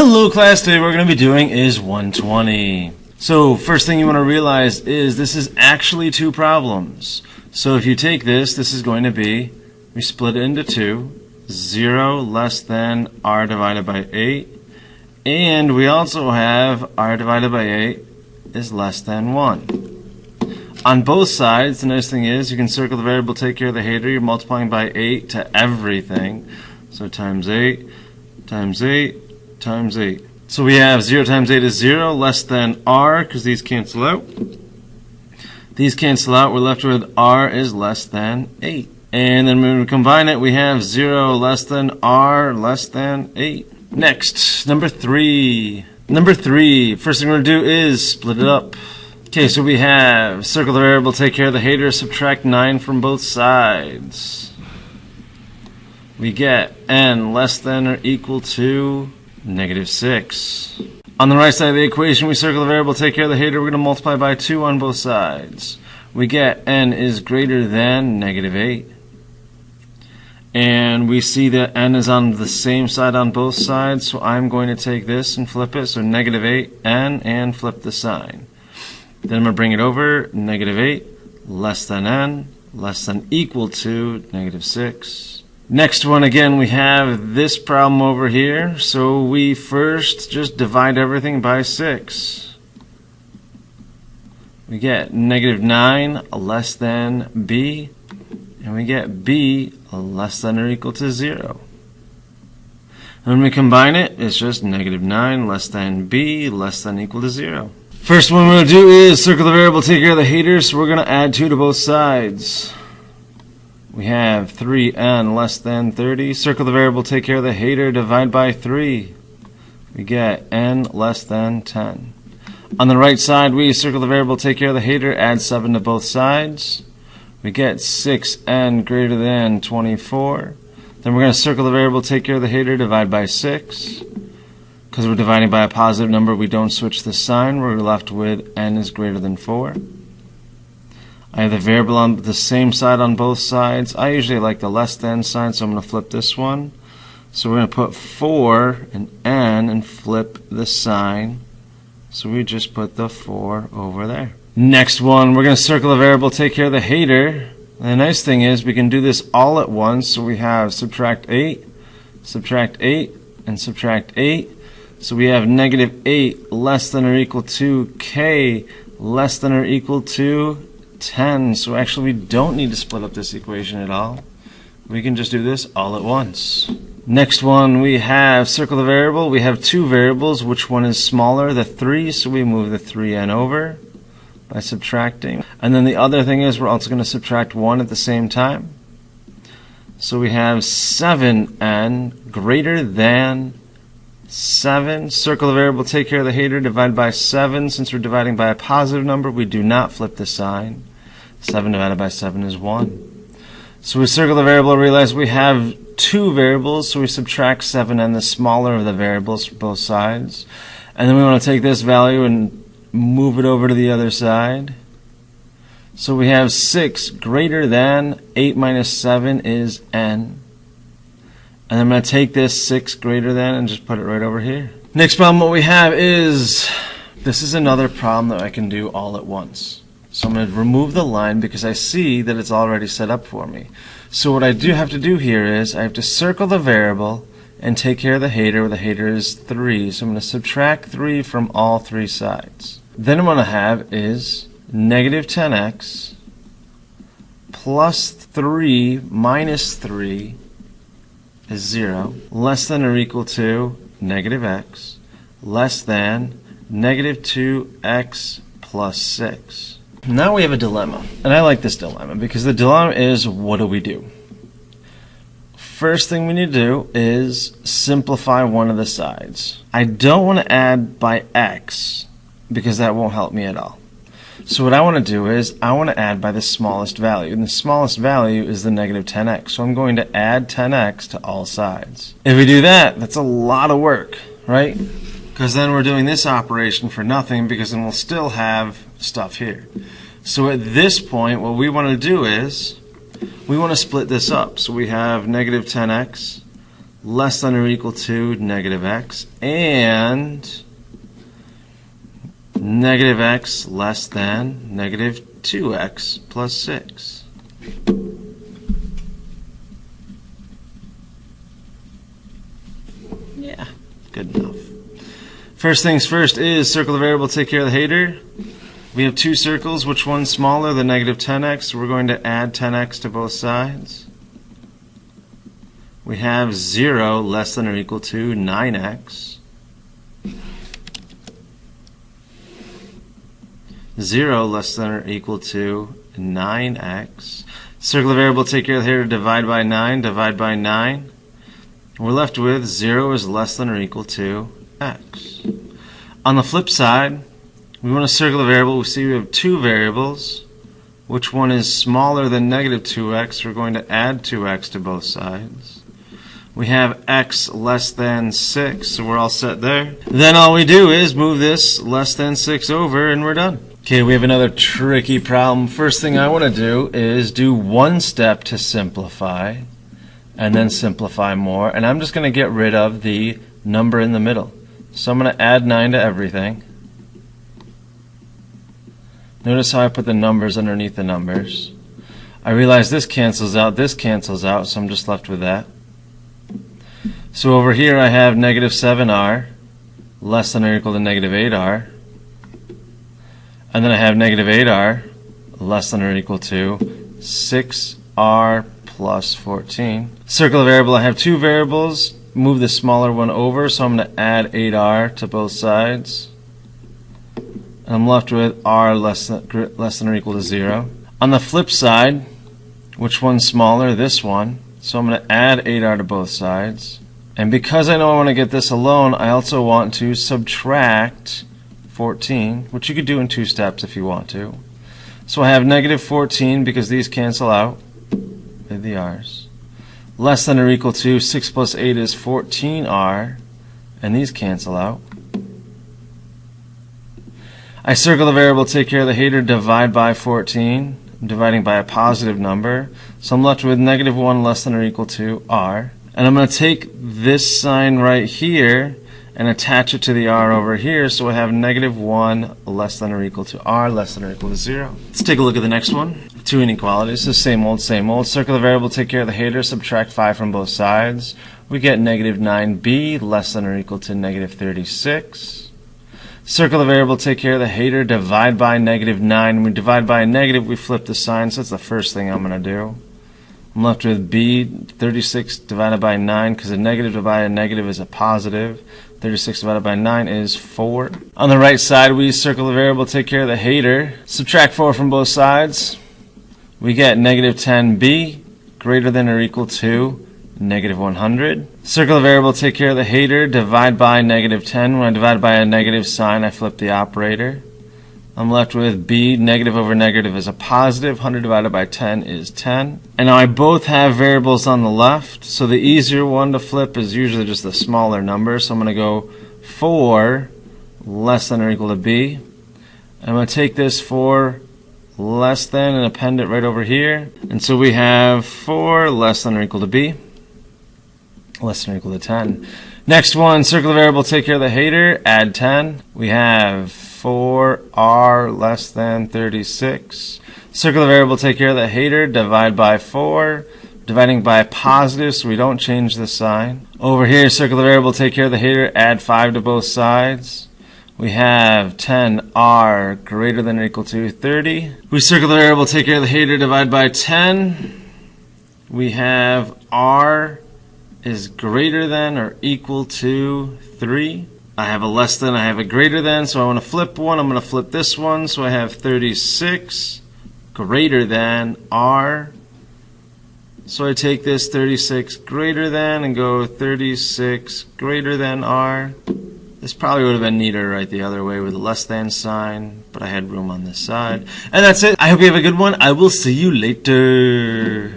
Hello class, today what we're going to be doing is 120. So first thing you want to realize is this is actually two problems. So if you take this is going to be, we split it into two, 0 less than r divided by 8, and we also have r divided by 8 is less than 1. On both sides, the nice thing is you can circle the variable, take care of the hater, you're multiplying by 8 to everything. So times 8, times 8, times 8. So we have 0 times 8 is 0, less than r, because these cancel out. These cancel out, we're left with r is less than 8. And then when we combine it, we have 0 less than r less than 8. Next, number 3. Number 3, first thing we're going to do is split it up. Okay, so we have circle the variable, take care of the hater, subtract 9 from both sides. We get n less than or equal to -6. On the right side of the equation, we circle the variable, take care of the hater, we're going to multiply by 2 on both sides. We get n is greater than -8. And we see that n is on the same side on both sides, so I'm going to take this and flip it, so -8n, and flip the sign. Then I'm going to bring it over, -8 less than n, less than equal to -6. Next one, again, we have this problem over here, so we first just divide everything by 6. We get -9 less than b, and we get b less than or equal to 0. And when we combine it, it's just -9 less than b less than equal to 0. First one we're going to do is circle the variable, take care of the hater, so we're going to add 2 to both sides. We have 3n less than 30. Circle the variable, take care of the hater, divide by 3. We get n less than 10. On the right side, we circle the variable, take care of the hater, add 7 to both sides. We get 6n greater than 24. Then we're going to circle the variable, take care of the hater, divide by 6. Because we're dividing by a positive number, we don't switch the sign. We're left with n is greater than 4. I have the variable on the same side on both sides. I usually like the less than sign, so I'm going to flip this one. So we're going to put 4 and n and flip the sign. So we just put the 4 over there. Next one, we're going to circle the variable, take care of the hater. And the nice thing is we can do this all at once. So we have subtract 8, and subtract 8. So we have -8 less than or equal to k less than or equal to 10. So actually we don't need to split up this equation at all. We can just do this all at once. Next one, we have circle the variable. We have 2 variables. Which one is smaller? The 3. So we move the 3n over by subtracting. And then the other thing is we're also going to subtract 1 at the same time. So we have 7n greater than 7. Circle the variable, take care of the hater, divide by 7. Since we're dividing by a positive number, we do not flip the sign. 7 divided by 7 is 1. So we circle the variable, realize we have 2 variables, so we subtract 7n, the smaller of the variables, from both sides. And then we want to take this value and move it over to the other side. So we have 6 greater than 8 minus 7 is n. And I'm going to take this 6 greater than and just put it right over here. Next problem what we have is, this is another problem that I can do all at once. So I'm going to remove the line because I see that it's already set up for me. So what I do have to do here is I have to circle the variable and take care of the hater, where the hater is 3. So I'm going to subtract 3 from all 3 sides. Then what I'm going to have is -10x plus 3 minus 3 is 0, less than or equal to -x, less than -2x plus 6. Now we have a dilemma, and I like this dilemma because the dilemma is, what do we do? First thing we need to do is simplify one of the sides. I don't want to add by x because that won't help me at all. So what I want to do is I want to add by the smallest value, and the smallest value is the -10x. So I'm going to add 10x to all sides. If we do that, that's a lot of work, right? Because then we're doing this operation for nothing, because then we'll still have stuff here. So at this point, what we want to do is we want to split this up. So we have -10x less than or equal to negative x, and negative x less than negative 2x plus 6. Yeah, good enough. First things first is circle the variable, take care of the hater. We have two circles. Which one's smaller than negative 10x? We're going to add 10x to both sides. We have 0 less than or equal to 9x. 0 less than or equal to 9x. Circle the variable, take care of the hater, divide by 9, divide by 9. We're left with 0 is less than or equal to x. On the flip side, we want to circle the variable. We see we have two variables. Which one is smaller than negative 2x? We're going to add 2x to both sides. We have x less than 6, so we're all set there. Then all we do is move this less than 6 over, and we're done. Okay, we have another tricky problem. First thing I want to do is do one step to simplify, and then simplify more. And I'm just going to get rid of the number in the middle. So I'm going to add 9 to everything. Notice how I put the numbers underneath the numbers. I realize this cancels out, so I'm just left with that. So over here I have negative 7r less than or equal to negative 8r. And then I have negative 8r less than or equal to 6r plus 14. Circle the variable. I have two variables. Move the smaller one over, so I'm going to add 8r to both sides. And I'm left with r less than or equal to 0. On the flip side, which one's smaller? This one. So I'm going to add 8r to both sides. And because I know I want to get this alone, I also want to subtract 14, which you could do in two steps if you want to. So I have negative 14 because these cancel out with the r's. Less than or equal to 6 plus 8 is 14r, and these cancel out. I circle the variable, take care of the hater, divide by 14. I'm dividing by a positive number, so I'm left with negative 1 less than or equal to r. And I'm going to take this sign right here and attach it to the r over here, so I have negative 1 less than or equal to r less than or equal to 0. Let's take a look at the next one. Two inequalities. The same old, same old. Circle the variable, take care of the hater, subtract 5 from both sides. We get negative 9b less than or equal to negative 36. Circle the variable, take care of the hater, divide by negative 9. When we divide by a negative, we flip the sign, so that's the first thing I'm going to do. I'm left with b, 36 divided by 9, because a negative divided by a negative is a positive. 36 divided by 9 is 4. On the right side, we circle the variable, take care of the hater, subtract 4 from both sides. We get negative 10b greater than or equal to negative 100. Circle the variable, take care of the hater, divide by negative 10. When I divide by a negative sign, I flip the operator. I'm left with b, negative over negative is a positive. 100 divided by 10 is 10. And now I both have variables on the left, so the easier one to flip is usually just the smaller number. So I'm going to go 4 less than or equal to b. I'm going to take this 4 less than and append it right over here. And so we have 4 less than or equal to b, less than or equal to 10. Next one, circle the variable, take care of the hater, add 10. We have 4r less than 36. Circle the variable, take care of the hater, divide by 4. Dividing by positive, so we don't change the sign. Over here, circle the variable, take care of the hater, add 5 to both sides. We have 10r greater than or equal to 30. We circle the variable, take care of the hater, divide by 10. We have r is greater than or equal to 3. I have a less than, I have a greater than, so I want to flip one. I'm going to flip this one, so I have 36 greater than r. So I take this 36 greater than and go 36 greater than r. This probably would have been neater right the other way with a less than sign, but I had room on this side. And that's it. I hope you have a good one. I will see you later.